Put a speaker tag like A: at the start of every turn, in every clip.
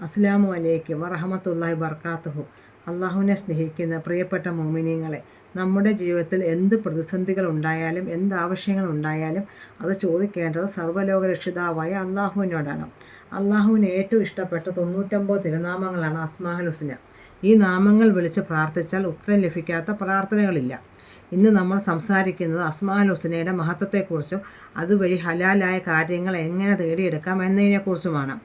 A: അസ്സലാമു അലൈക്കും വറഹമത്തുള്ളാഹി വർക്കാത്തുഹു. അള്ളാഹുവിനെ സ്നേഹിക്കുന്ന പ്രിയപ്പെട്ട മോമിനീങ്ങളെ, നമ്മുടെ ജീവിതത്തിൽ എന്ത് പ്രതിസന്ധികൾ ഉണ്ടായാലും എന്ത് ആവശ്യങ്ങൾ ഉണ്ടായാലും അത് ചോദിക്കേണ്ടത് സർവ്വലോക രക്ഷിതാവായ അള്ളാഹുവിനോടാണ്. അള്ളാഹുവിന് ഏറ്റവും ഇഷ്ടപ്പെട്ട 99 തിരുനാമങ്ങളാണ് അസ്മാഉൽ ഹുസ്ന. ഈ നാമങ്ങൾ വിളിച്ച് പ്രാർത്ഥിച്ചാൽ ഉത്തരം ലഭിക്കാത്ത പ്രാർത്ഥനകളില്ല. ഇന്ന് നമ്മൾ സംസാരിക്കുന്നത് അസ്മാഉൽ ഹുസ്നയുടെ മഹത്വത്തെക്കുറിച്ചും അതുവഴി ഹലാലായ കാര്യങ്ങൾ എങ്ങനെ നേടിയെടുക്കാം എന്നതിനെക്കുറിച്ചുമാണ്.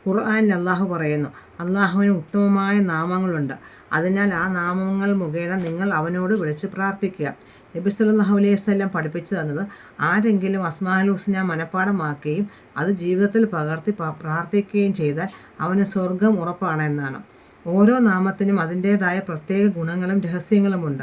A: ഖുർആനിൽ അള്ളാഹു പറയുന്നു, അള്ളാഹുവിന് ഉത്തമമായ നാമങ്ങളുണ്ട്, അതിനാൽ ആ നാമങ്ങൾ മുഖേന നിങ്ങൾ അവനോട് വിളിച്ച് പ്രാർത്ഥിക്കുക. നബി സല്ലല്ലാഹു അലൈഹി വസല്ലം പഠിപ്പിച്ചു തന്നത്, ആരെങ്കിലും അസ്മാഉൽ ഹുസ്ന മനഃപ്പാഠമാക്കുകയും അത് ജീവിതത്തിൽ പകർത്തി പ്രാർത്ഥിക്കുകയും ചെയ്താൽ അവന് സ്വർഗം ഉറപ്പാണ് എന്നാണ്. ഓരോ നാമത്തിനും അതിൻ്റേതായ പ്രത്യേക ഗുണങ്ങളും രഹസ്യങ്ങളുമുണ്ട്.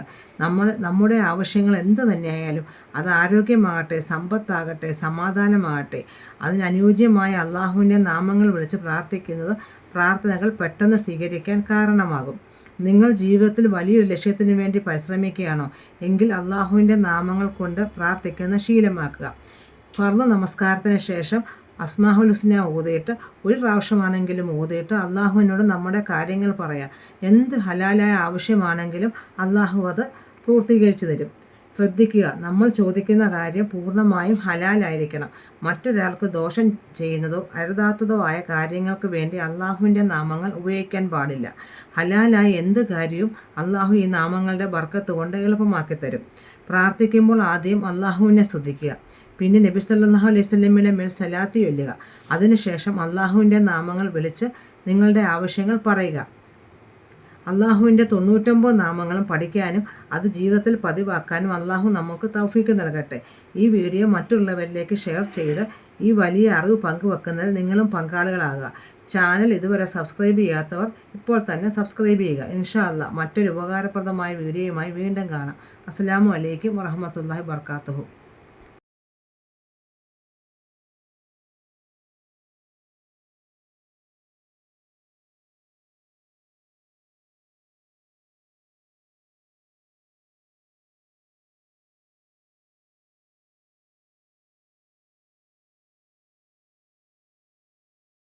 A: നമ്മുടെ ആവശ്യങ്ങൾ എന്ത് തന്നെയായാലും, അത് ആരോഗ്യമാകട്ടെ, സമ്പത്താകട്ടെ, സമാധാനമാകട്ടെ, അതിനനുയോജ്യമായ അള്ളാഹുവിൻ്റെ നാമങ്ങൾ വിളിച്ച് പ്രാർത്ഥിക്കുന്നത് പ്രാർത്ഥനകൾ പെട്ടെന്ന് സ്വീകരിക്കാൻ കാരണമാകും. നിങ്ങൾ ജീവിതത്തിൽ വലിയൊരു ലക്ഷ്യത്തിനു വേണ്ടി പരിശ്രമിക്കുകയാണോ എങ്കിൽ അള്ളാഹുവിൻ്റെ നാമങ്ങൾ കൊണ്ട് പ്രാർത്ഥിക്കുന്ന ശീലമാക്കുക. ഫർദ് നമസ്കാരത്തിന് ശേഷം അസ്മാഉൽ ഹുസ്ന ഓതിയിട്ട് ഒരു പ്രാവശ്യമാണെങ്കിലും ഓതിയിട്ട് അള്ളാഹുവിനോട് നമ്മുടെ കാര്യങ്ങൾ പറയാം. എന്ത് ഹലാലായ ആവശ്യമാണെങ്കിലും അള്ളാഹു അത് പൂർത്തീകരിച്ചു തരും. ശ്രദ്ധിക്കുക, നമ്മൾ ചോദിക്കുന്ന കാര്യം പൂർണ്ണമായും ഹലാലായിരിക്കണം. മറ്റൊരാൾക്ക് ദോഷം ചെയ്യുന്നതോ അരുതാത്തതോ ആയ കാര്യങ്ങൾക്ക് വേണ്ടി അള്ളാഹുവിൻ്റെ നാമങ്ങൾ ഉപയോഗിക്കാൻ പാടില്ല. ഹലാലായ എന്ത് കാര്യവും അള്ളാഹു ഈ നാമങ്ങളുടെ ബർക്കത്ത് കൊണ്ട് എളുപ്പമാക്കി തരും. പ്രാർത്ഥിക്കുമ്പോൾ ആദ്യം അള്ളാഹുവിനെ സ്തുതിക്കുക, പിന്നെ നബി സല്ലല്ലാഹു അലൈഹി വസല്ലമയുടെ മേൽ സലാത്ത് ചൊല്ലുക. അതിനുശേഷം അള്ളാഹുവിൻ്റെ നാമങ്ങൾ വിളിച്ച് നിങ്ങളുടെ ആവശ്യങ്ങൾ പറയുക. അള്ളാഹുവിൻ്റെ 99 നാമങ്ങളും പഠിക്കാനും അത് ജീവിതത്തിൽ പതിവാക്കാനും അള്ളാഹു നമുക്ക് തൗഫീക്ക് നൽകട്ടെ. ഈ വീഡിയോ മറ്റുള്ളവരിലേക്ക് ഷെയർ ചെയ്ത് ഈ വലിയ അറിവ് പങ്കുവെക്കുന്നതിൽ നിങ്ങളും പങ്കാളികളാകുക. ചാനൽ ഇതുവരെ സബ്സ്ക്രൈബ് ചെയ്യാത്തവർ ഇപ്പോൾ തന്നെ സബ്സ്ക്രൈബ് ചെയ്യുക. ഇൻഷാ അല്ലാഹ് മറ്റൊരു ഉപകാരപ്രദമായ വീഡിയോയുമായി വീണ്ടും കാണാം. അസ്സലാമു അലൈക്കും വറഹ്മത്തുള്ളാഹി വബറകാതുഹു.